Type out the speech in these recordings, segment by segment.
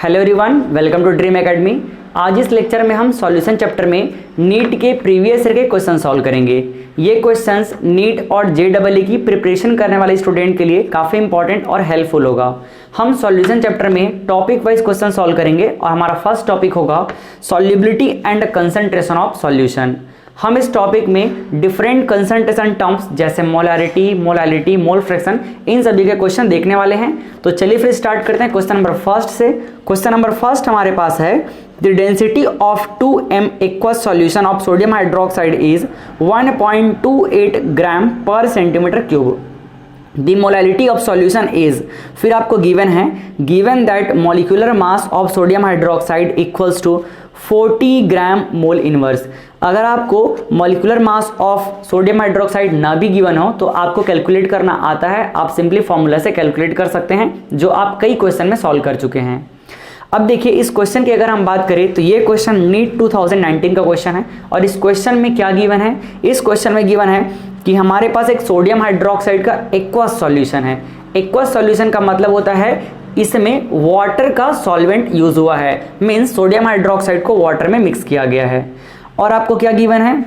Hello everyone, welcome to dream academy. आज इस lecture में हम सॉल्यूशन चैप्टर में नीट के प्रीवियस ईयर के क्वेश्चन सॉल्व करेंगे। ये क्वेश्चंस नीट और जेईई की प्रिपरेशन करने वाले स्टूडेंट के लिए काफ़ी इंपॉर्टेंट और हेल्पफुल होगा। हम सॉल्यूशन चैप्टर में टॉपिक वाइज क्वेश्चन सॉल्व करेंगे और हमारा फर्स्ट टॉपिक होगा solubility and concentration of solution. हम इस टॉपिक में डिफरेंट कंसंट्रेशन टर्म्स जैसे मोलारिटी, मोल फ्रैक्शन, इन सभी के क्वेश्चन देखने वाले हैं। तो चलिए फिर स्टार्ट करते हैं क्वेश्चन नंबर फर्स्ट से। क्वेश्चन नंबर फर्स्ट हमारे पास है the density of 2m aqueous solution of sodium hydroxide is 1.28 gram per centimetre cube. The molality of solution is, फिर आपको given that molecular mass of sodium hydroxide equals to 40 gram mole inverse. अगर आपको molecular mass of sodium hydroxide ना भी given हो तो आपको calculate करना आता है। आप सिंपली फॉर्मूला से कैलकुलेट कर सकते हैं, जो आप कई क्वेश्चन में सॉल्व कर चुके हैं। अब देखिए, इस क्वेश्चन की अगर हम बात करें तो ये क्वेश्चन नीट 2019 का क्वेश्चन है। और इस क्वेश्चन में क्या गिवन है? इस क्वेश्चन में गिवन है कि हमारे पास एक सोडियम हाइड्रोक्साइड का एक्वस सॉल्यूशन है। एक्वस सॉल्यूशन का मतलब होता है इसमें वाटर का सॉल्वेंट यूज हुआ है, मीन्स सोडियम हाइड्रोक्साइड को वाटर में मिक्स किया गया है। और आपको क्या गिवन है?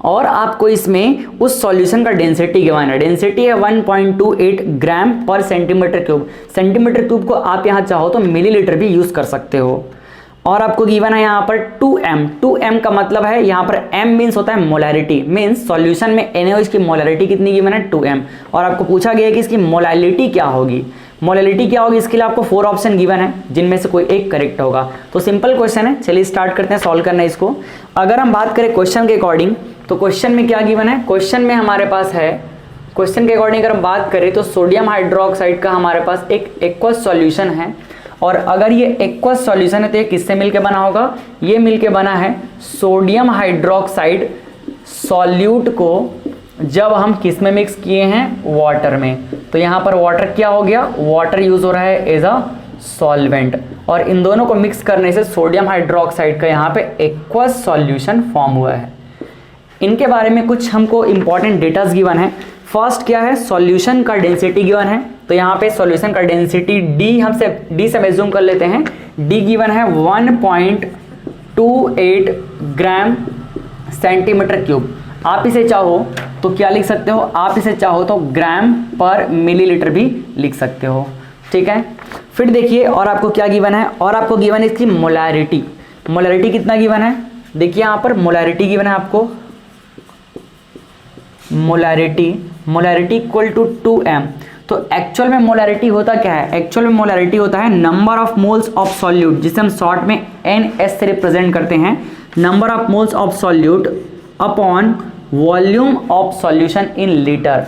और आपको इसमें उस सॉल्यूशन का डेंसिटी गिवन है। डेंसिटी है 1.28 gram per centimetre cube. Centimetre cube को आप यहाँ चाहो तो मिलीलीटर भी यूज कर सकते हो। और आपको गिवन है यहाँ पर 2m। 2m का मतलब है यहाँ पर m मीन्स होता है मोलैरिटी, मीन्स सॉल्यूशन में NaOH की मोलैरिटी कितनी गिवन है? 2m। और आपको पूछा गया है कि इसकी मोलैलिटी क्या होगी। मोलैलिटी क्या होगी, इसके लिए आपको 4 ऑप्शन गिवन है, जिनमें से कोई एक करेक्ट होगा। तो सिंपल क्वेश्चन है, चलिए स्टार्ट करते हैं सॉल्व करना इसको। अगर हम बात करें क्वेश्चन के अकॉर्डिंग तो क्वेश्चन में क्या गिवन है? क्वेश्चन में हमारे पास है, क्वेश्चन के अकॉर्डिंग अगर हम बात करें तो सोडियम हाइड्रोक्साइड का हमारे पास एक एक्वस सॉल्यूशन है। और अगर ये एक्वस सॉल्यूशन है तो ये किससे मिलके बना होगा? ये मिलके बना है सोडियम हाइड्रोक्साइड सॉल्यूट को जब हम किस में मिक्स किए हैं? वाटर में। तो यहाँ पर वाटर क्या हो गया? वाटर यूज हो रहा है एज अ सॉल्वेंट। और इन दोनों को मिक्स करने से सोडियम हाइड्रोक्साइड का यहाँ पे एक्वस सॉल्यूशन फॉर्म हुआ है। इनके बारे में कुछ हमको इंपॉर्टेंट डेटास गिवन है। फर्स्ट क्या है? सॉल्यूशन का डेंसिटी गिवन है। तो यहाँ पे सॉल्यूशन का डेंसिटी डी से एज्यूम कर लेते हैं। डी गिवन है 1.28 ग्राम सेंटीमीटर क्यूब। आप इसे चाहो तो क्या लिख सकते हो? आप इसे चाहो तो ग्राम पर मिलीलीटर भी लिख सकते हो, ठीक है। फिर देखिए और आपको क्या गिवन है? और आपको गिवन है इसकी मोलैरिटी। मोलैरिटी कितना गिवन है? देखिए यहाँ पर मोलैरिटी गिवन है आपको, मोलैरिटी इक्वल टू 2m। तो एक्चुअल में मोलैरिटी होता क्या है? एक्चुअल में मोलैरिटी होता है number of moles of solute, जिसे हम शॉर्ट में NS से रिप्रेजेंट करते हैं। Number of moles of solute upon volume of solution in litre.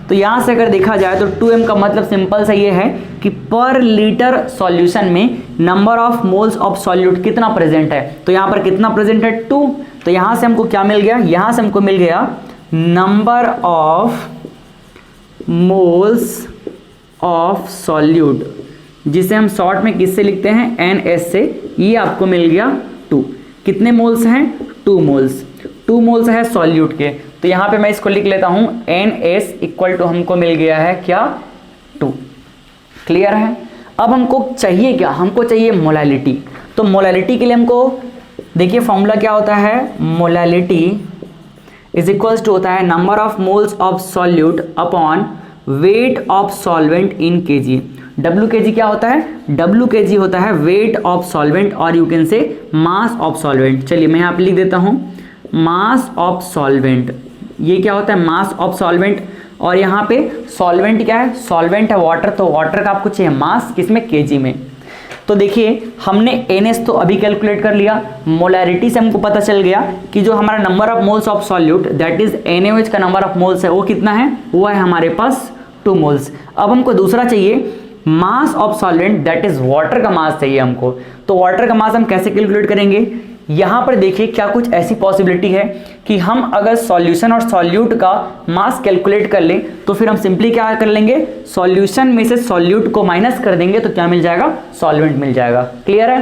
तो यहाँ से अगर देखा जाए तो 2m का मतलब सिंपल सा ये है कि पर लीटर सॉल्यूशन में number of moles of solute कितना प्रेजेंट है। तो यहाँ पर कितना प्रेजेंट है? 2। तो यहाँ से हमको क्या मिल गया? यहाँ से हमको मिल गया number of moles of solute, जिसे हम शॉर्ट में किससे लिखते हैं? NS से। ये आपको मिल गया 2। कितने मोल्स हैं? 2 मोल्स। 2 मोल्स है सॉल्यूट के। तो यहाँ पे मैं इसको लिख लेता हूँ NS इक्वल टू हमको मिल गया है क्या? 2। क्लियर है? अब हमको चाहिए क्या? हमको चाहिए मोलैलिटी। तो मोलैलिटी के लिए हमको देखिए फॉर्मूला क्या होता है? मोलैलिटी इज इक्वल्स टू होता है number of moles of solute upon weight of solvent in kg। Wkg क्या होता है? Wkg होता है वेट ऑफ सॉल्वेंट, और you can say mass of solvent. चलिए मैं यहाँ पे लिख देता हूँ मास ऑफ सॉल्वेंट। ये क्या होता है? Mass of solvent. और यहाँ पे सॉल्वेंट क्या है? सॉल्वेंट है वाटर। तो वाटर का आपको चाहिए मास, किसमें? kg में। तो देखिए हमने NS तो अभी कैलकुलेट कर लिया। मोलैरिटी से हमको पता चल गया कि जो हमारा number of moles of solute that is NaOH का नंबर ऑफ मोल्स है वो कितना है? वो है हमारे पास 2 मोल्स। अब हमको दूसरा चाहिए mass of solvent, that is water का मास चाहिए हमको। तो वाटर का मास हम कैसे कैलकुलेट करेंगे? यहाँ पर देखिए क्या कुछ ऐसी पॉसिबिलिटी है कि हम अगर सॉल्यूशन और सॉल्यूट का मास कैलकुलेट कर लें तो फिर हम सिंपली क्या कर लेंगे? सॉल्यूशन में से सॉल्यूट को माइनस कर देंगे तो क्या मिल जाएगा? सॉल्वेंट मिल जाएगा। क्लियर है?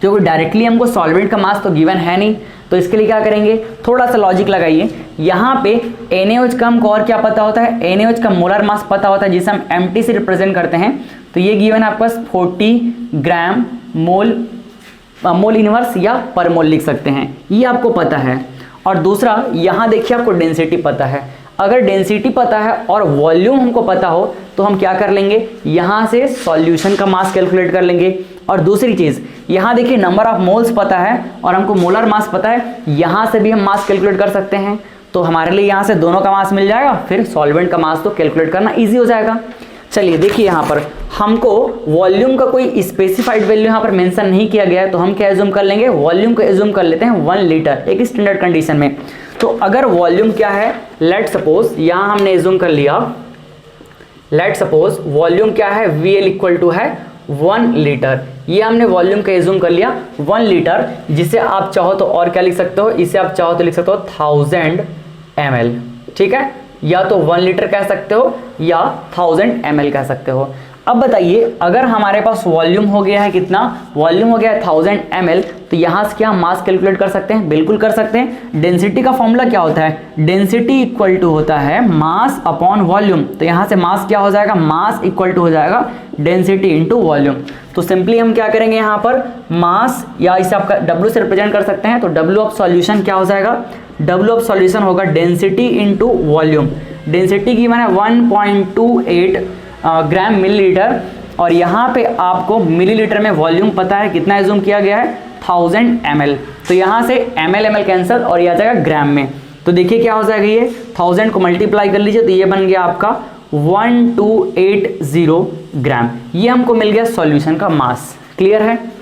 क्योंकि डायरेक्टली हमको सॉल्वेंट का मास तो गिवन है नहीं, तो इसके लिए क्या करेंगे? थोड़ा सा लॉजिक लगाइए। यहाँ पे NaOH का हमको और क्या पता होता है? NaOH का मोलर मास पता होता है, जिसे हम Mt से रिप्रेजेंट करते हैं। तो ये गिवन है आपके पास 40 ग्राम मोल इनवर्स या पर मोल लिख सकते हैं, ये आपको पता है। और दूसरा यहाँ देखिए आपको डेंसिटी पता है। अगर डेंसिटी पता है और वॉल्यूम हमको पता हो तो हम क्या कर लेंगे, यहाँ से सॉल्यूशन का मास कैलकुलेट कर लेंगे। और दूसरी चीज़ यहाँ देखिए नंबर ऑफ मोल्स पता है और हमको मोलर मास पता है, यहाँ से भी हम मास कैलकुलेट कर सकते हैं। तो हमारे लिए यहाँ से दोनों का मास मिल जाएगा, फिर सॉल्वेंट का मास तो कैलकुलेट करना ईजी हो जाएगा। चलिए देखिए यहाँ पर हमको वॉल्यूम का कोई स्पेसिफाइड वैल्यू यहाँ पर मेंशन नहीं किया गया है, तो हम क्या एज्यूम कर लेंगे, वॉल्यूम को एज्यूम कर लेते हैं 1 लीटर एक स्टैंडर्ड कंडीशन में। तो अगर वॉल्यूम क्या है, लेट सपोज यहाँ हमने एज्यूम कर लिया, लेट सपोज वॉल्यूम क्या है, VL इक्वल टू है 1 लीटर। ये हमने वॉल्यूम का एज्यूम कर लिया 1 लीटर, जिसे आप चाहो तो और क्या लिख सकते हो, इसे आप चाहो तो लिख सकते हो 1000 ml, ठीक है। या तो 1 लीटर कह सकते हो या 1000 ml कह सकते हो। अब बताइए अगर हमारे पास वॉल्यूम हो गया है कितना, वॉल्यूम हो गया है 1000 ml, तो यहाँ से क्या हम मास कैलकुलेट कर सकते हैं, बिल्कुल कर सकते हैं। डेंसिटी का फॉर्मूला क्या होता है, डेंसिटी इक्वल टू होता है मास अपॉन वॉल्यूम। तो यहाँ से मास क्या हो जाएगा, मास इक्वल टू हो जाएगा डेंसिटी इंटू वॉल्यूम। तो सिंपली हम क्या करेंगे यहाँ पर मास, या इसे आप W से रिप्रेजेंट कर सकते हैं। तो W ऑफ सॉल्यूशन क्या हो जाएगा, W ऑफ सॉल्यूशन होगा डेंसिटी इंटू वॉल्यूम। डेंसिटी की मैंने 1.28 ग्राम मिलीलीटर, और यहाँ पे आपको मिलीलीटर में वॉल्यूम पता है कितना एज्यूम किया गया है, 1000 ml। तो यहाँ से ml कैंसिल और ये आ जाएगा ग्राम में। तो देखिए क्या हो जाएगा, ये 1000 को मल्टीप्लाई कर लीजिए तो ये बन गया आपका 1280 ग्राम। ये हमको मिल गया सॉल्यूशन का मास। क्लियर है।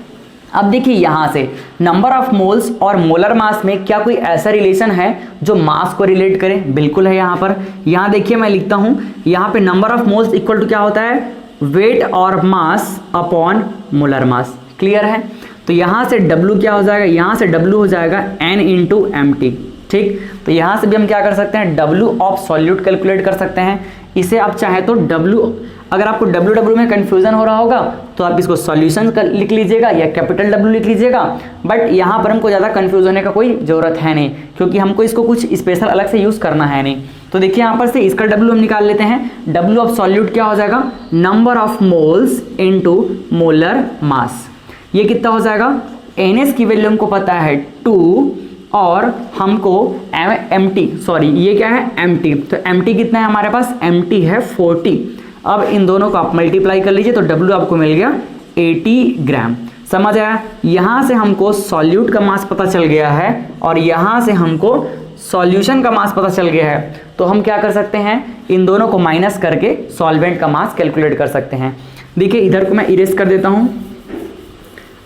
अब देखिए यहाँ से नंबर ऑफ मोल्स और मोलर मास में क्या कोई ऐसा रिलेशन है जो मास को रिलेट करे, बिल्कुल है। यहाँ पर यहाँ देखिए मैं लिखता हूँ, यहाँ पे number of moles equal to क्या होता है, वेट और mass upon molar mass. Clear है। तो यहाँ से W क्या हो जाएगा, यहाँ से W हो जाएगा N इंटू MT, ठीक। तो यहाँ से भी हम क्या कर सकते हैं, W ऑफ सॉल्यूट कैलकुलेट कर सकते हैं। इसे आप चाहे तो W, अगर आपको W में कंफ्यूजन हो रहा होगा तो आप इसको सॉल्यूशन लिख लीजिएगा या कैपिटल W लिख लीजिएगा। बट यहाँ पर हमको ज़्यादा कंफ्यूज होने का कोई ज़रूरत है नहीं, क्योंकि हमको इसको कुछ स्पेशल अलग से यूज़ करना है नहीं। तो देखिए यहाँ पर से इसका W हम निकाल लेते हैं। W ऑफ सॉल्यूट क्या हो जाएगा, number of moles into molar mass. ये कितना हो जाएगा, NS की वैल्यू हमको पता है 2 और हमको ये क्या है MT। तो MT कितना है हमारे पास, MT है 40। अब इन दोनों को आप मल्टीप्लाई कर लीजिए तो W आपको मिल गया 80 ग्राम। समझ आया। यहाँ से हमको सॉल्यूट का मास पता चल गया है और यहाँ से हमको सॉल्यूशन का मास पता चल गया है। तो हम क्या कर सकते हैं, इन दोनों को माइनस करके सॉल्वेंट का मास कैलकुलेट कर सकते हैं। देखिए इधर को मैं इरेज कर देता हूँ।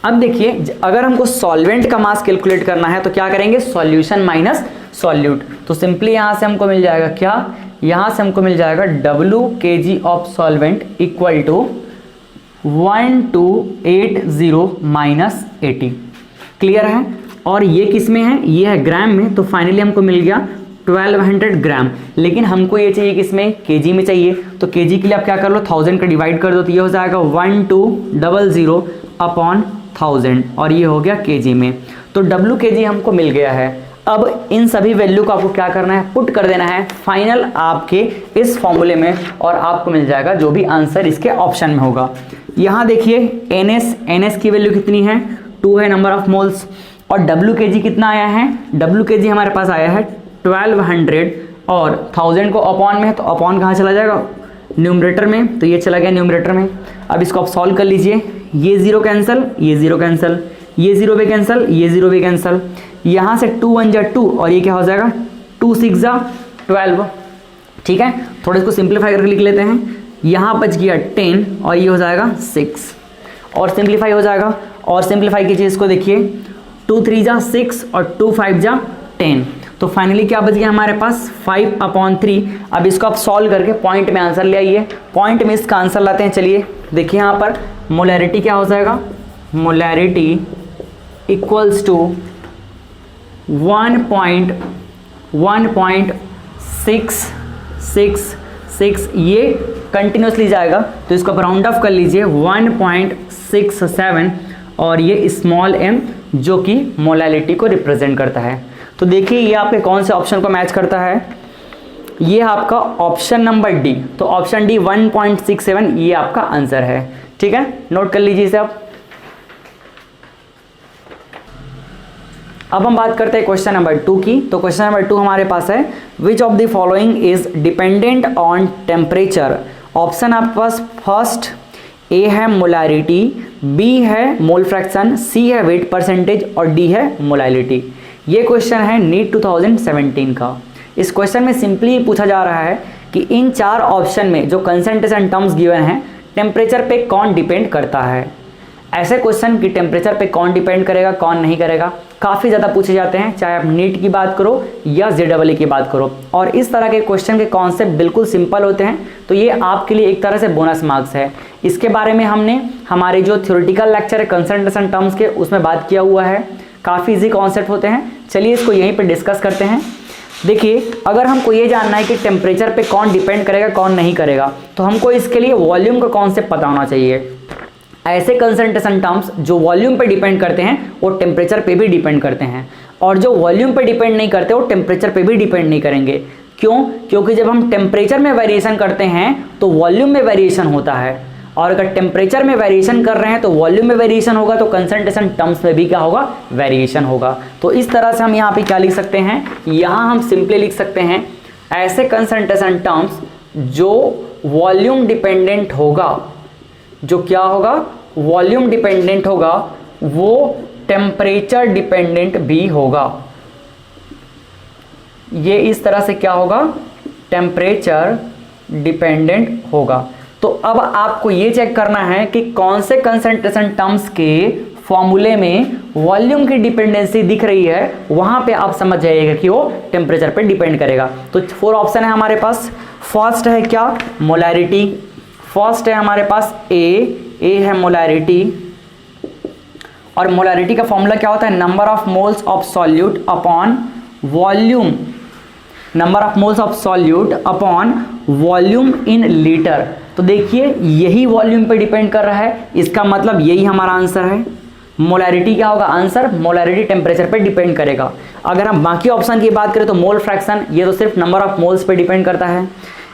अब देखिए अगर हमको सॉल्वेंट का मास कैलकुलेट करना है तो क्या करेंगे, सॉल्यूशन माइनस सॉल्यूट। तो सिंपली यहाँ से हमको मिल जाएगा क्या, यहाँ से हमको मिल जाएगा W kg of solvent equal to 1280 minus 80। Clear है। और ये किस में है, ये है ग्राम में। तो फाइनली हमको मिल गया 1200 ग्राम। लेकिन हमको ये चाहिए किस में, केजी में चाहिए। तो केजी के लिए आप क्या कर लो, 1000 का डिवाइड कर दो तो ये हो जाएगा 1200 अपॉन 1000 और ये हो गया केजी में। तो W kg हमको मिल गया है। अब इन सभी वैल्यू को आपको क्या करना है, पुट कर देना है फाइनल आपके इस फॉर्मूले में और आपको मिल जाएगा जो भी आंसर इसके ऑप्शन में होगा। यहाँ देखिए NS की वैल्यू कितनी है, 2 है नंबर ऑफ मोल्स। और W kg कितना आया है, W kg हमारे पास आया है 1200 और 1000 को अपॉन में है तो अपॉन कहाँ चला जाएगा, न्यूमरेटर में। तो ये चला गया न्यूमरेटर में। अब इसको आप सॉल्व कर लीजिए, ये 0 कैंसिल, ये 0 कैंसिल, ये 0 भी कैंसिल, ये 0 भी कैंसिल। यहाँ से 2 1 जा 2 और ये क्या हो जाएगा 2 6 जा 12। ठीक है। थोड़ा इसको सिंप्लीफाई करके लिख लेते हैं। यहाँ बच गया 10 और ये हो जाएगा 6 और सिंप्लीफाई हो जाएगा। और सिंप्लीफाई कीजिए इसको, देखिए 2 3 जा 6 और 2 5 जा 10। तो फाइनली क्या बच गया हमारे पास 5/3। अब इसको आप सॉल्व करके पॉइंट में आंसर ले आइए। पॉइंट में इसका आंसर लाते हैं। चलिए देखिए यहाँ पर मोलैरिटी क्या हो जाएगा, मोलैरिटी इक्वल्स टू 1.666। ये कंटिन्यूसली जाएगा तो इसको आप राउंड ऑफ कर लीजिए 1.67 और ये स्मॉल m जो कि मोलैरिटी को रिप्रेजेंट करता है। तो देखिए ये आपके कौन से ऑप्शन को मैच करता है, ये आपका ऑप्शन नंबर डी। तो ऑप्शन डी 1.67 ये आपका आंसर है। ठीक है, नोट कर लीजिए इसे आप। अब हम बात करते हैं क्वेश्चन नंबर 2 की। तो क्वेश्चन नंबर 2 हमारे पास है, which of the following is dependent on temperature. Option आपके पास फर्स्ट ए है मोलारिटी, बी है मोल फ्रैक्शन, सी है वेट परसेंटेज और डी है मोलालिटी। ये क्वेश्चन है नीट 2017 का। इस क्वेश्चन में सिंपली पूछा जा रहा है कि इन 4 ऑप्शन में जो कंसंट्रेशन टर्म्स गिवन हैं, टेम्परेचर पे कौन डिपेंड करता है। ऐसे क्वेश्चन कि टेम्परेचर पे कौन डिपेंड करेगा कौन नहीं करेगा काफ़ी ज़्यादा पूछे जाते हैं, चाहे आप नीट की बात करो या JEE की बात करो। और इस तरह के क्वेश्चन के कॉन्सेप्ट बिल्कुल सिंपल होते हैं, तो ये आपके लिए एक तरह से बोनस मार्क्स है। इसके बारे में हमने हमारे जो थ्योरेटिकल लेक्चर है कंसंट्रेशन टर्म्स के, उसमें बात किया हुआ है। काफ़ी इजी कॉन्सेप्ट होते हैं। चलिए इसको यहीं पर डिस्कस करते हैं। देखिए, अगर हमको ये जानना है कि टेम्परेचर पे कौन डिपेंड करेगा कौन नहीं करेगा, तो हमको इसके लिए वॉल्यूम का कॉन्सेप्ट पता होना चाहिए। ऐसे कंसंट्रेशन टर्म्स जो वॉल्यूम पे डिपेंड करते हैं वो टेम्परेचर पे भी डिपेंड करते हैं, और जो वॉल्यूम पे डिपेंड नहीं करते वो टेम्परेचर पे भी डिपेंड नहीं करेंगे। क्यों? क्योंकि जब हम टेम्परेचर में वेरिएशन करते हैं तो वॉल्यूम में वेरिएशन होता है, और अगर टेम्परेचर में वेरिएशन कर रहे हैं तो वॉल्यूम में वेरिएशन होगा, तो कंसंट्रेशन टर्म्स में भी क्या होगा, वेरिएशन होगा। तो इस तरह से हम यहाँ पे क्या लिख सकते हैं, यहाँ हम सिंपली लिख सकते हैं ऐसे कंसंट्रेशन टर्म्स जो वॉल्यूम डिपेंडेंट होगा, जो क्या होगा, वॉल्यूम डिपेंडेंट होगा, वो टेम्परेचर डिपेंडेंट भी होगा। ये इस तरह से क्या होगा, टेम्परेचर डिपेंडेंट होगा। तो अब आपको ये चेक करना है कि कौन से कंसंट्रेशन टर्म्स के फॉर्मूले में वॉल्यूम की डिपेंडेंसी दिख रही है, वहां पे आप समझ जाइएगा कि वो टेम्परेचर पे डिपेंड करेगा। तो 4 ऑप्शन है हमारे पास। फर्स्ट है क्या, मोलैरिटी। फर्स्ट है हमारे पास ए है मोलैरिटी, और मोलैरिटी का फॉर्मूला क्या होता है, number of moles of solute upon volume, number of moles of solute upon volume in litre. तो देखिए यही वॉल्यूम पे डिपेंड कर रहा है, इसका मतलब यही हमारा आंसर है। मोलैरिटी क्या होगा आंसर, मोलैरिटी टेम्परेचर पे डिपेंड करेगा। अगर हम बाकी ऑप्शन की बात करें तो मोल फ्रैक्शन, ये तो सिर्फ नंबर ऑफ मोल्स पे डिपेंड करता है।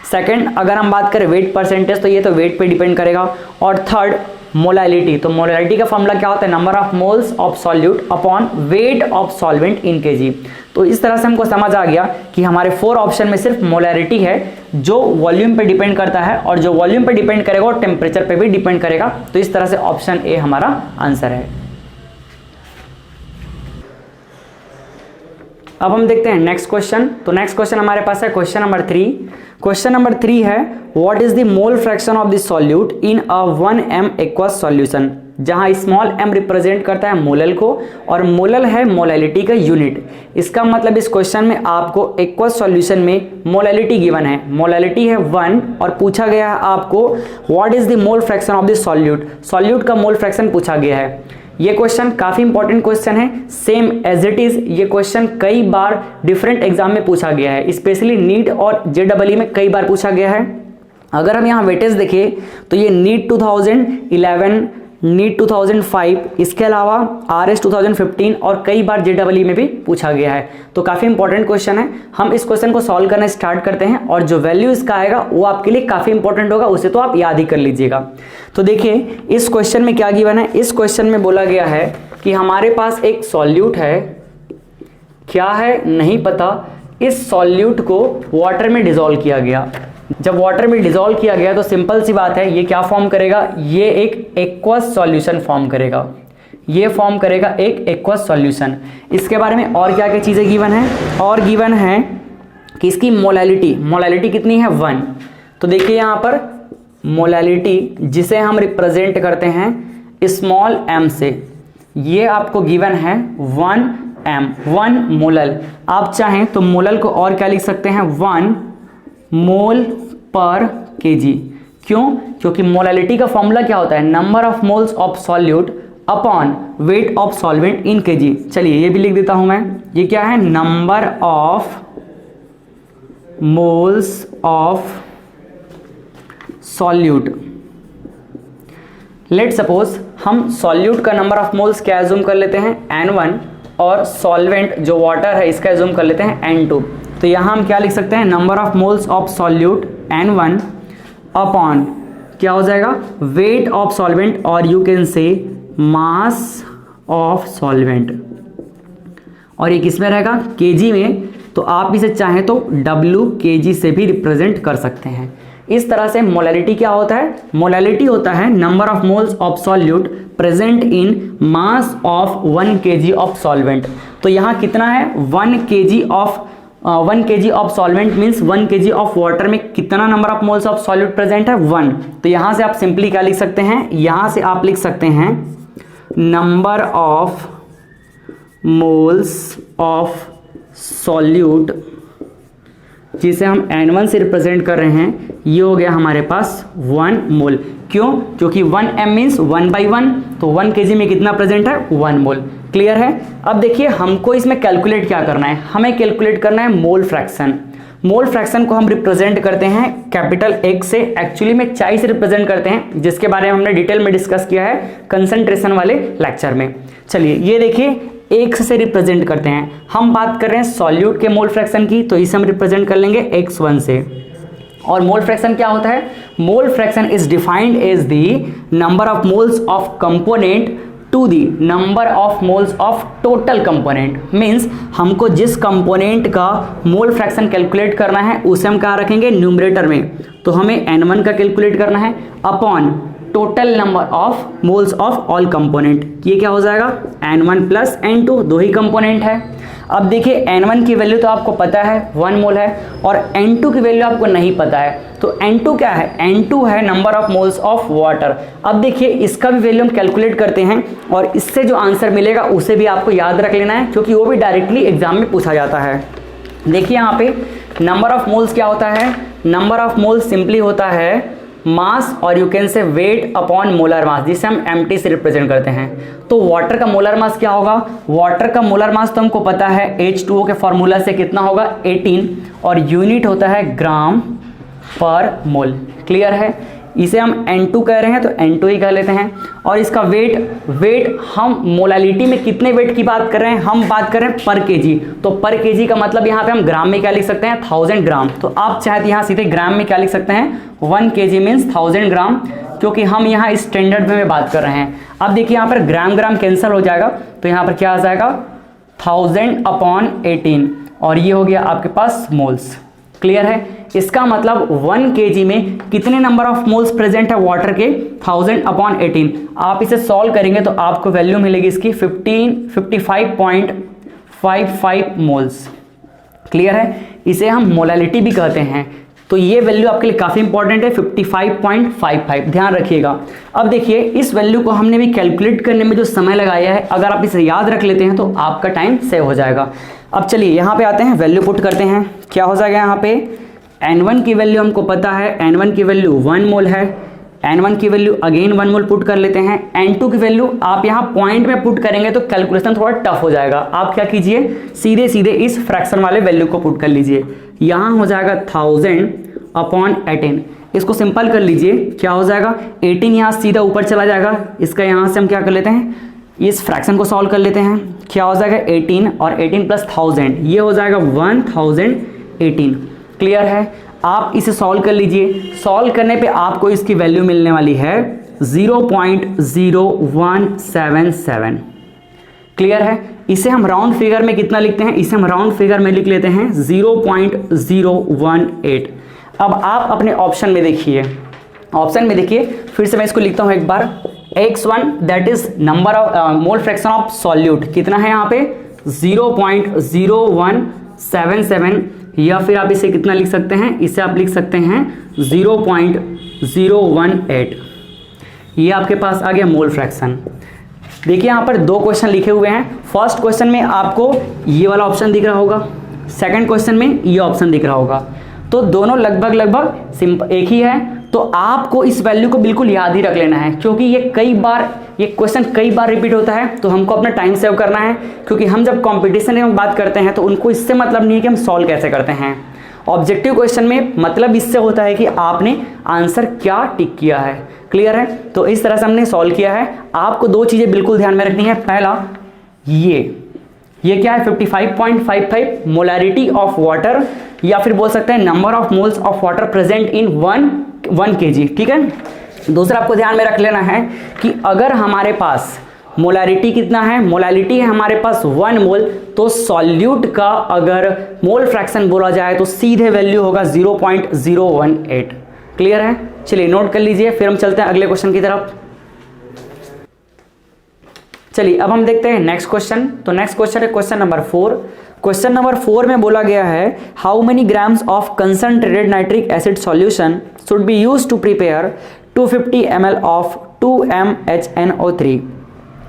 सेकंड, अगर हम बात करें वेट परसेंटेज, तो ये तो वेट पे डिपेंड करेगा। और थर्ड, मोलैलिटी, तो मोलैलिटी का फॉर्मूला क्या होता है, number of moles of solute upon weight of solvent in KG. तो इस तरह से हमको समझ आ गया कि हमारे 4 ऑप्शन में सिर्फ मोलैलिटी है जो वॉल्यूम पे डिपेंड करता है, और जो वॉल्यूम पे डिपेंड करेगा वो टेम्परेचर पे भी डिपेंड करेगा। तो इस तरह से ऑप्शन ए हमारा आंसर है। अब हम देखते हैं नेक्स्ट क्वेश्चन। तो नेक्स्ट क्वेश्चन हमारे पास है क्वेश्चन नंबर 3। क्वेश्चन नंबर 3 है, what is the mole fraction of the solute in a 1m aqueous solution, जहां स्मॉल m रिप्रेजेंट करता है मोलल को, और मोलल है मोलैलिटी का यूनिट। इसका मतलब इस क्वेश्चन में आपको एक्वस सॉल्यूशन में मोलैलिटी गिवन है, मोलैलिटी है 1, और पूछा गया है आपको what is the mole fraction of the solute, solute का मोल फ्रैक्शन पूछा गया है। ये क्वेश्चन काफी इंपॉर्टेंट क्वेश्चन है, सेम एज इट इज। ये क्वेश्चन कई बार डिफरेंट एग्जाम में पूछा गया है, स्पेशली नीट और JEE में कई बार पूछा गया है। अगर हम यहाँ वेटेज देखें तो ये नीट 2011, नीट 2005, इसके अलावा RS 2015 और कई बार JEE में भी पूछा गया है। तो काफ़ी इंपॉर्टेंट क्वेश्चन है। हम इस क्वेश्चन को सॉल्व करना स्टार्ट करते हैं, और जो वैल्यू इसका आएगा वो आपके लिए काफ़ी इंपॉर्टेंट होगा, उसे तो आप याद ही कर लीजिएगा। तो देखिए इस क्वेश्चन में क्या गिवन है, इस क्वेश्चन में बोला गया है कि हमारे पास एक सॉल्यूट है, क्या है नहीं पता, इस सॉल्यूट को वाटर में डिसॉल्व किया गया। जब वाटर में डिसॉल्व किया गया तो सिंपल सी बात है, ये क्या फॉर्म करेगा, ये एक एक्वस सॉल्यूशन फॉर्म करेगा, ये फॉर्म करेगा एक एक्वस सॉल्यूशन। इसके बारे में और क्या क्या चीज़ें गिवन है, और गिवन है कि इसकी मोलैलिटी कितनी है 1। तो देखिए यहाँ पर मोलैलिटी जिसे हम रिप्रेजेंट करते हैं स्मॉल m से, ये आपको गिवन है 1m, 1 मोलल। आप चाहें तो मोलल को और क्या लिख सकते हैं, 1 मोल पर केजी। क्यों? क्योंकि मोलैलिटी का फॉर्मूला क्या होता है, number of moles of solute upon weight of solvent in KG. चलिए ये भी लिख देता हूं मैं, ये क्या है, number of moles of solute. Let suppose हम सॉल्यूट का नंबर ऑफ मोल्स क्या एज्यूम कर लेते हैं, N1, और सॉल्वेंट जो वाटर है इसका एज्यूम कर लेते हैं N2। तो यहाँ हम क्या लिख सकते हैं, number of moles of solute N1 upon क्या हो जाएगा, वेट ऑफ सॉल्वेंट, और you can say mass of solvent. और ये किस में रहेगा, केजी में। तो आप इसे चाहें तो W kg से भी रिप्रेजेंट कर सकते हैं। इस तरह से मोलैलिटी क्या होता है, मोलैलिटी होता है number of moles of solute present in mass of 1 kg of solvent. तो यहाँ कितना है, 1 kg of solvent means 1 kg of water में कितना number of moles of solute present है, 1। तो यहाँ से आप सिंपली क्या लिख सकते हैं, यहाँ से आप लिख सकते हैं number of moles of solute, जिसे हम N1 से रिप्रेजेंट कर रहे हैं, ये हो गया हमारे पास 1 मोल। क्यों, क्योंकि 1m मीन्स 1/1, तो 1 kg में कितना प्रेजेंट है, 1 मोल। क्लियर है। अब देखिए हमको इसमें कैलकुलेट क्या करना है, हमें कैलकुलेट करना है मोल फ्रैक्शन। मोल फ्रैक्शन को हम रिप्रेजेंट करते हैं कैपिटल X से, एक्चुअली में चाई से रिप्रेजेंट करते हैं, जिसके बारे में हमने डिटेल में डिस्कस किया है कंसंट्रेशन वाले लेक्चर में। चलिए ये देखिए X से रिप्रेजेंट करते हैं, हम बात कर रहे हैं सॉल्यूट के मोल फ्रैक्शन की, तो इसे हम रिप्रेजेंट कर लेंगे X1 से। और मोल फ्रैक्शन क्या होता है, mole fraction is defined as the number of moles of component to the number of moles of total component. Means हमको जिस कंपोनेंट का मोल फ्रैक्शन कैलकुलेट करना है उसे हम कहाँ रखेंगे, न्यूमरेटर में। तो हमें N1 का कैलकुलेट करना है upon total number of moles of all component. ये क्या हो जाएगा, N1 प्लस N2, 2 ही कंपोनेंट है। अब देखिए N1 की वैल्यू तो आपको पता है 1 मोल है, और N2 की वैल्यू आपको नहीं पता है। तो N2 क्या है, N2 है number of moles of water. अब देखिए इसका भी वैल्यू हम कैलकुलेट करते हैं, और इससे जो आंसर मिलेगा उसे भी आपको याद रख लेना है, क्योंकि वो भी डायरेक्टली एग्जाम में पूछा जाता है। देखिए यहाँ पे नंबर ऑफ मोल्स क्या होता है, नंबर ऑफ मोल्स सिंपली होता है मास, और you can say weight upon molar मास, जिसे हम MT से रिप्रेजेंट करते हैं। तो वाटर का मोलर मास क्या होगा, वाटर का मोलर मास तो हमको पता है H2O के फॉर्मूला से कितना होगा 18, और यूनिट होता है ग्राम पर मोल। क्लियर है। इसे हम N2 कह रहे हैं तो N2 ही कह लेते हैं। और इसका वेट हम मोलालिटी में कितने वेट की बात कर रहे हैं, हम बात कर रहे हैं पर केजी। तो पर केजी का मतलब यहाँ पे हम ग्राम में क्या लिख सकते हैं, 1000 ग्राम। तो आप चाहे तो यहाँ सीधे ग्राम में क्या लिख सकते हैं, 1 kg मीन्स 1000 ग्राम, क्योंकि हम यहाँ स्टैंडर्ड में बात कर रहे हैं। अब देखिए यहाँ पर ग्राम कैंसिल हो जाएगा, तो यहाँ पर क्या आ जाएगा 1000/18, और ये हो गया आपके पास मोल्स। क्लियर है। इसका मतलब 1 kg में कितने नंबर ऑफ मोल्स प्रेजेंट है वाटर के, 1000/18। आप इसे सॉल्व करेंगे तो आपको वैल्यू मिलेगी इसकी 55.55 मोल्स। क्लियर है। इसे हम मोलालिटी भी कहते हैं। तो ये वैल्यू आपके लिए काफ़ी इंपॉर्टेंट है, 55.55, ध्यान रखिएगा। अब देखिए इस वैल्यू को हमने भी कैलकुलेट करने में जो समय लगाया है, अगर आप इसे याद रख लेते हैं तो आपका टाइम सेव हो जाएगा। अब चलिए यहाँ पे आते हैं, वैल्यू पुट करते हैं। क्या हो जाएगा यहाँ पे, N1 की वैल्यू हमको पता है, N1 की वैल्यू 1 मोल है। N1 की वैल्यू अगेन 1 मोल पुट कर लेते हैं। N2 की वैल्यु आप यहाँ पॉइंट में पुट करेंगे तो कैलकुलेशन थोड़ा टफ हो जाएगा। आप क्या कीजिए, सीधे इस फ्रैक्शन वाले वैल्यू को पुट कर लीजिए। यहाँ हो जाएगा 1000/18। इसको सिंपल कर लीजिए, क्या हो जाएगा 18 यहाँ सीधा ऊपर चला जाएगा। इसका यहाँ से हम क्या कर लेते हैं, इस फ्रैक्शन को सॉल्व कर लेते हैं। क्या हो जाएगा 18 और 18 प्लस 1000, ये हो जाएगा 1018। क्लियर है। आप इसे सॉल्व कर लीजिए। सॉल्व करने पे आपको इसकी वैल्यू मिलने वाली है 0.0177। क्लियर है। इसे हम राउंड फिगर में कितना लिखते हैं, इसे हम राउंड फिगर में लिख लेते हैं 0.018। अब आप अपने ऑप्शन में देखिए, फिर से मैं इसको लिखता हूं एक बार। X1 that is number of mole fraction of solute, कितना है यहाँ पे 0.0177, या फिर आप इसे कितना लिख सकते हैं, इसे आप लिख सकते हैं 0.018। ये आपके पास आ गया मोल फ्रैक्शन। देखिए यहाँ पर 2 क्वेश्चन लिखे हुए हैं। फर्स्ट क्वेश्चन में आपको ये वाला ऑप्शन दिख रहा होगा, सेकंड क्वेश्चन में ये ऑप्शन दिख रहा होगा। तो दोनों लगभग सिंपल एक ही है। तो आपको इस वैल्यू को बिल्कुल याद ही रख लेना है, क्योंकि ये क्वेश्चन कई बार रिपीट होता है। तो हमको अपना टाइम सेव करना है, क्योंकि हम जब कंपटीशन में बात करते हैं तो उनको इससे मतलब नहीं है कि हम सॉल्व कैसे करते हैं। ऑब्जेक्टिव क्वेश्चन में मतलब इससे होता है कि आपने आंसर क्या टिक किया है। क्लियर है। तो इस तरह से हमने सॉल्व किया है। आपको 2 चीज़ें बिल्कुल ध्यान में रखनी है। पहला, ये क्या है 55.55 मोलैरिटी ऑफ वाटर, या फिर बोल सकते हैं number of moles of water present in 1 kg। ठीक है। दूसरा आपको ध्यान में रख लेना है कि अगर हमारे पास मोलैरिटी कितना है, मोलैरिटी है हमारे पास 1 मोल, तो सॉल्यूट का अगर मोल फ्रैक्शन बोला जाए तो सीधे वैल्यू होगा 0.018। क्लियर है, चलिए नोट कर लीजिए, फिर हम चलते हैं अगले क्वेश्चन की तरफ। चलिए अब हम देखते हैं नेक्स्ट क्वेश्चन। तो नेक्स्ट क्वेश्चन है क्वेश्चन नंबर 4। क्वेश्चन नंबर 4 में बोला गया है how many grams of concentrated nitric acid solution should be used to prepare 250 ml of 2MHNO3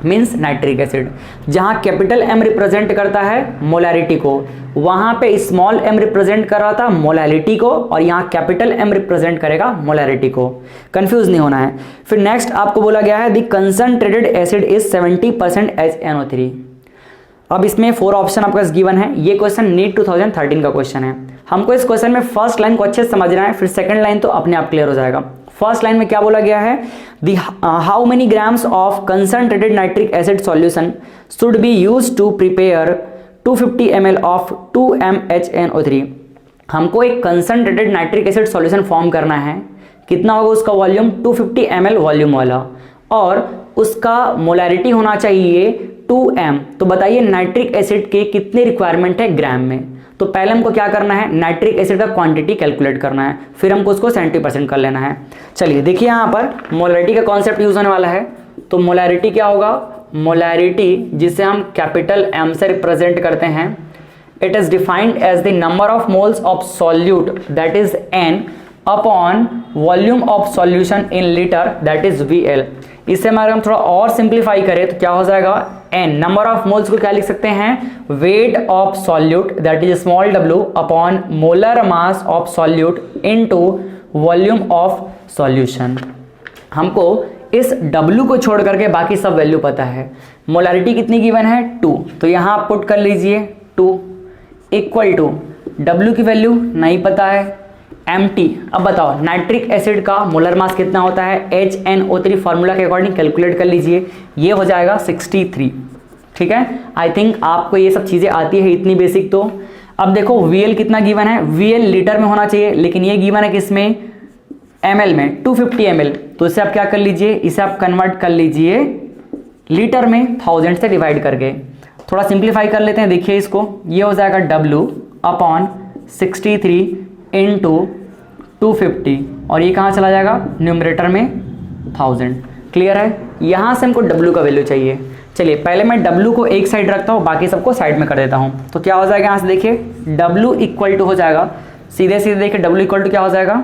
means nitric acid. जहां कैपिटल M रिप्रेजेंट करता है मोलैरिटी को, वहां पे स्मॉल m रिप्रेजेंट कर रहा था मोलैरिटी को, और यहां कैपिटल M रिप्रेजेंट करेगा मोलैरिटी को। कंफ्यूज नहीं होना है। फिर नेक्स्ट आपको बोला गया है the concentrated acid is 70% HNO3। अब इसमें 4 ऑप्शन आपका गिवन है। ये क्वेश्चन नीट 2013 का क्वेश्चन है। हमको इस क्वेश्चन में फर्स्ट लाइन को अच्छे से समझना है, फिर सेकंड लाइन तो अपने आप क्लियर हो जाएगा। फर्स्ट लाइन में क्या बोला गया है, how many grams of concentrated nitric acid solution should be used to prepare 250 ml of 2MHNO3। हमको एक concentrated nitric acid solution form करना है। कितना होगा उसका वॉल्यूम, 250 ml वॉल्यूम वाला, और उसका मोलैरिटी होना चाहिए 2m। तो बताइए नाइट्रिक एसिड के कितने रिक्वायरमेंट है ग्राम में। तो पहले हमको क्या करना है, नाइट्रिक एसिड का क्वांटिटी कैलकुलेट करना है, फिर हमको उसको 70% कर लेना है। चलिए देखिए यहाँ पर मोलैरिटी का कॉन्सेप्ट यूज होने वाला है। तो मोलैरिटी क्या होगा, मोलैरिटी जिसे हम कैपिटल M से रिप्रेजेंट करते हैं, it is defined as the number of moles of solute that is N upon volume of solution in litre that is VL। इसे अगर हम थोड़ा और सिंप्लीफाई करें तो क्या हो जाएगा, N नंबर ऑफ मोल्स को क्या लिख सकते हैं, weight of solute that is small w upon molar mass of solute into volume of solution. हमको इस W को छोड़ करके बाकी सब वैल्यू पता है। मोलैरिटी कितनी गिवन है, 2, तो यहाँ पुट कर लीजिए 2 इक्वल टू W की वैल्यू नहीं पता है, MT। अब बताओ नाइट्रिक एसिड का मोलर मास कितना होता है, HNO3 फार्मूला के अकॉर्डिंग कैलकुलेट कर लीजिए, ये हो जाएगा 63। ठीक है, आई थिंक आपको ये सब चीज़ें आती है इतनी बेसिक। तो अब देखो VL कितना गिवन है, VL लीटर में होना चाहिए, लेकिन ये गिवन है किसमें, ml में, 250 ml। तो इसे आप क्या कर लीजिए, इसे आप कन्वर्ट कर लीजिए लीटर में 1000 से डिवाइड करके। थोड़ा सिंप्लीफाई कर लेते हैं, देखिए इसको, ये हो जाएगा W अपॉन 63 इंटू 250, और ये कहाँ चला जाएगा, न्यूमरेटर में 1000। क्लियर है, यहाँ से हमको W का वैल्यू चाहिए। चलिए पहले मैं W को एक साइड रखता हूँ, बाकी सबको साइड में कर देता हूँ। तो क्या हो जाएगा, यहाँ से देखिए W इक्वल टू हो जाएगा, सीधे सीधे देखिए W इक्वल टू क्या हो जाएगा,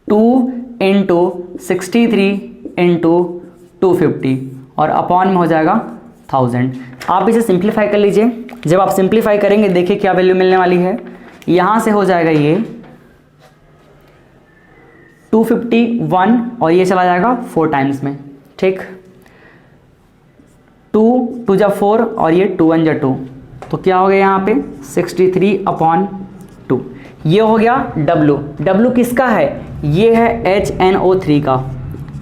2 इंटू 63 इंटू 250, और अपॉन में हो जाएगा 1000। आप इसे सिंप्लीफाई कर लीजिए। जब आप सिंप्लीफाई करेंगे देखिए क्या वैल्यू मिलने वाली है, यहाँ से हो जाएगा ये 251, और ये चला जाएगा 4 टाइम्स में। ठीक, 2 2 जा 4, और ये 2 1 जा 2, तो क्या हो गया यहाँ पे 63 अपॉन 2। ये हो गया W। W किसका है, ये है HNO3 का।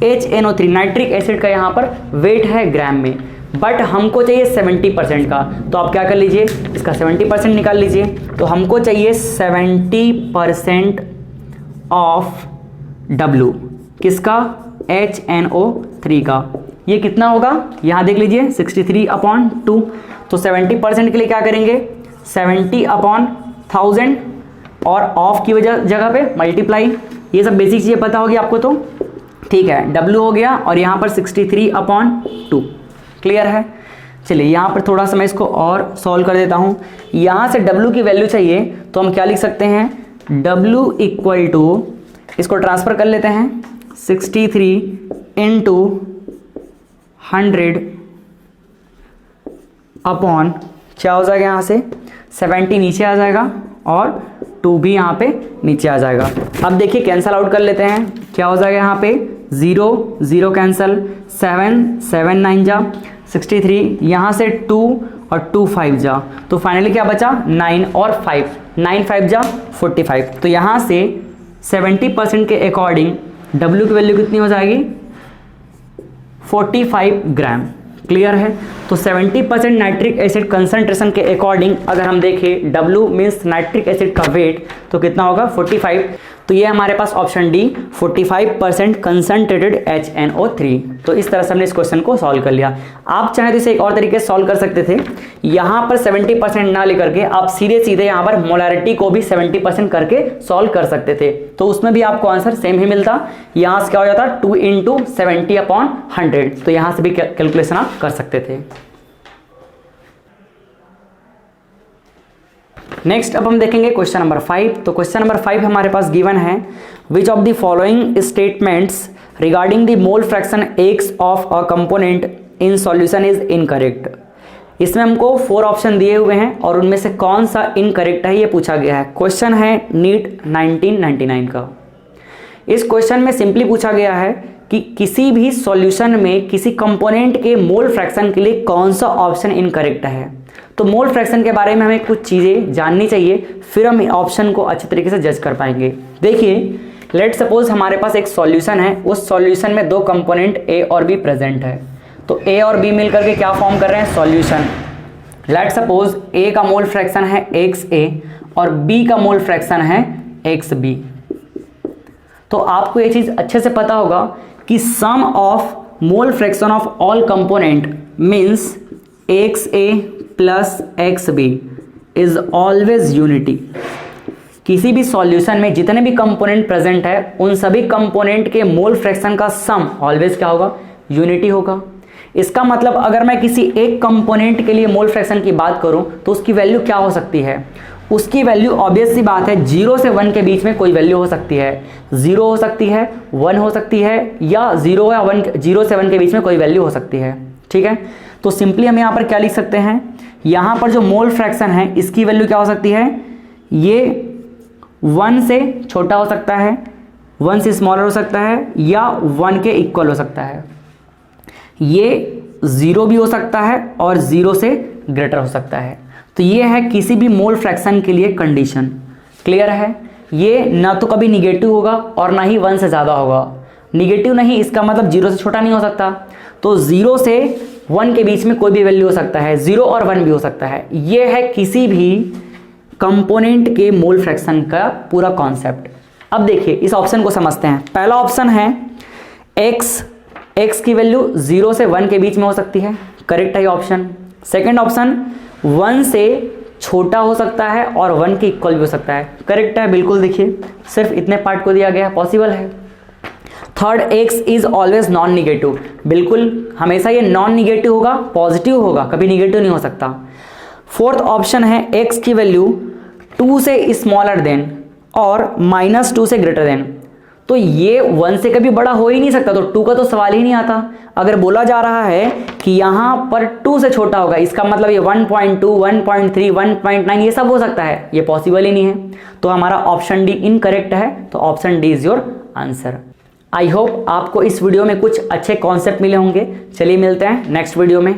HNO3 नाइट्रिक एसिड का यहाँ पर वेट है ग्राम में, बट हमको चाहिए 70% का। तो आप क्या कर लीजिए, इसका 70% निकाल लीजिए। तो हमको चाहिए 70% ऑफ W, किसका, HNO3 का। ये कितना होगा, यहाँ देख लीजिए 63 अपॉन 2। तो 70% के लिए क्या करेंगे, 70 अपॉन 1000, और ऑफ की वजह जगह पे मल्टीप्लाई। ये सब बेसिक चीज़ें पता होगी आपको, तो ठीक है, W हो गया, और यहाँ पर 63 अपॉन 2। क्लियर है, चलिए यहाँ पर थोड़ा सा मैं इसको और सॉल्व कर देता हूँ। यहाँ से W की वैल्यू चाहिए, तो हम क्या लिख सकते हैं, W इक्वल टू, इसको ट्रांसफ़र कर लेते हैं, 63 इंटू 100 अपॉन, क्या हो जाएगा यहाँ से 70 नीचे आ जाएगा, और 2 भी यहाँ पे नीचे आ जाएगा। अब देखिए कैंसल आउट कर लेते हैं, क्या हो जाएगा यहाँ पे 0 0 कैंसल, 7 7 9 जा 63, यहाँ से 2 और 2 5 जा, तो फाइनली क्या बचा 9 और 5, 9 5 जा 45। तो यहाँ से 70% के अकॉर्डिंग W की वैल्यू कितनी हो जाएगी, 45 ग्राम। क्लियर है, तो 70% नाइट्रिक एसिड कंसंट्रेशन के अकॉर्डिंग अगर हम देखें W मीन्स नाइट्रिक एसिड का वेट, तो कितना होगा 45। तो ये हमारे पास ऑप्शन डी 45% कंसंट्रेटेड HNO3। तो इस तरह से हमने इस क्वेश्चन को सॉल्व कर लिया। आप चाहें तो इसे एक और तरीके से सॉल्व कर सकते थे, यहाँ पर 70% ना लेकर के आप सीधे सीधे यहाँ पर मोलारिटी को भी 70% करके सॉल्व कर सकते थे, तो उसमें भी आपको आंसर सेम ही मिलता। यहाँ से क्या हो जाता 2 × 70/100, तो यहाँ से भी कैलकुलेशन आप कर सकते थे। नेक्स्ट अब हम देखेंगे क्वेश्चन नंबर 5। तो क्वेश्चन नंबर 5 हमारे पास गिवन है, which of the following statements regarding the mole fraction X of a component in solution is incorrect. इसमें हमको 4 ऑप्शन दिए हुए हैं और उनमें से कौन सा इनकरेक्ट है ये पूछा गया है। क्वेश्चन है नीट 1999 का। इस क्वेश्चन में सिंपली पूछा गया है कि किसी भी सॉल्यूशन में किसी कंपोनेंट के मोल फ्रैक्शन के लिए कौन सा ऑप्शन इनकरेक्ट है। तो मोल फ्रैक्शन के बारे में हमें कुछ चीज़ें जाननी चाहिए, फिर हम ऑप्शन को अच्छी तरीके से जज कर पाएंगे। देखिए, लेट सपोज हमारे पास एक सॉल्यूशन है, उस सॉल्यूशन में 2 कंपोनेंट ए और बी प्रेजेंट है। तो ए और बी मिलकर के क्या फॉर्म कर रहे हैं, सॉल्यूशन। लेट सपोज ए का मोल फ्रैक्शन है XA और बी का मोल फ्रैक्शन है XB। तो आपको ये चीज़ अच्छे से पता होगा कि sum of mole fraction of all component means XA plus XB is always unity. किसी भी सॉल्यूशन में जितने भी कंपोनेंट प्रेजेंट है उन सभी कंपोनेंट के मोल फ्रैक्शन का सम ऑलवेज क्या होगा, यूनिटी होगा। इसका मतलब अगर मैं किसी एक कंपोनेंट के लिए मोल फ्रैक्शन की बात करूं तो उसकी वैल्यू क्या हो सकती है, उसकी वैल्यू ऑब्वियस सी बात है 0 से 1 के बीच में कोई वैल्यू हो सकती है। 0 हो सकती है, 1 हो सकती है, या 0 या 1, 0 से 1 के बीच में कोई वैल्यू हो सकती है। ठीक है, तो सिंपली हम यहाँ पर क्या लिख सकते हैं, यहाँ पर जो मोल फ्रैक्शन है इसकी वैल्यू क्या हो सकती है, ये 1 से छोटा हो सकता है, 1 से स्मॉलर हो सकता है, या 1 के इक्वल हो सकता है। ये 0 भी हो सकता है और 0 से ग्रेटर हो सकता है। तो ये है किसी भी मोल फ्रैक्शन के लिए कंडीशन। क्लियर है, ये ना तो कभी निगेटिव होगा और ना ही 1 से ज़्यादा होगा। निगेटिव नहीं, इसका मतलब 0 से छोटा नहीं हो सकता। तो 0 से 1 के बीच में कोई भी वैल्यू हो सकता है, 0 और 1 भी हो सकता है। ये है किसी भी कंपोनेंट के मोल फ्रैक्शन का पूरा कॉन्सेप्ट। अब देखिए इस ऑप्शन को समझते हैं। पहला ऑप्शन है x की वैल्यू 0 से 1 के बीच में हो सकती है, करेक्ट है ये ऑप्शन। सेकेंड ऑप्शन 1 से छोटा हो सकता है और 1 के इक्वल भी हो सकता है, करेक्ट है बिल्कुल। देखिए सिर्फ इतने पार्ट को दिया गया, पॉसिबल है। Third, x is always non negative, बिल्कुल हमेशा ये नॉन निगेटिव होगा, पॉजिटिव होगा, कभी निगेटिव नहीं हो सकता। फोर्थ ऑप्शन है x की वैल्यू 2 से स्मॉलर देन और -2 से ग्रेटर देन। तो ये 1 से कभी बड़ा हो ही नहीं सकता, तो 2 का तो सवाल ही नहीं आता। अगर बोला जा रहा है कि यहाँ पर 2 से छोटा होगा, इसका मतलब ये 1.2, 1.3, 1.9 ये सब हो सकता है, ये पॉसिबल ही नहीं है। तो हमारा ऑप्शन डी इनकरेक्ट है, तो option D is your answer. I hope आपको इस वीडियो में कुछ अच्छे कॉन्सेप्ट मिले होंगे। चलिए मिलते हैं नेक्स्ट वीडियो में।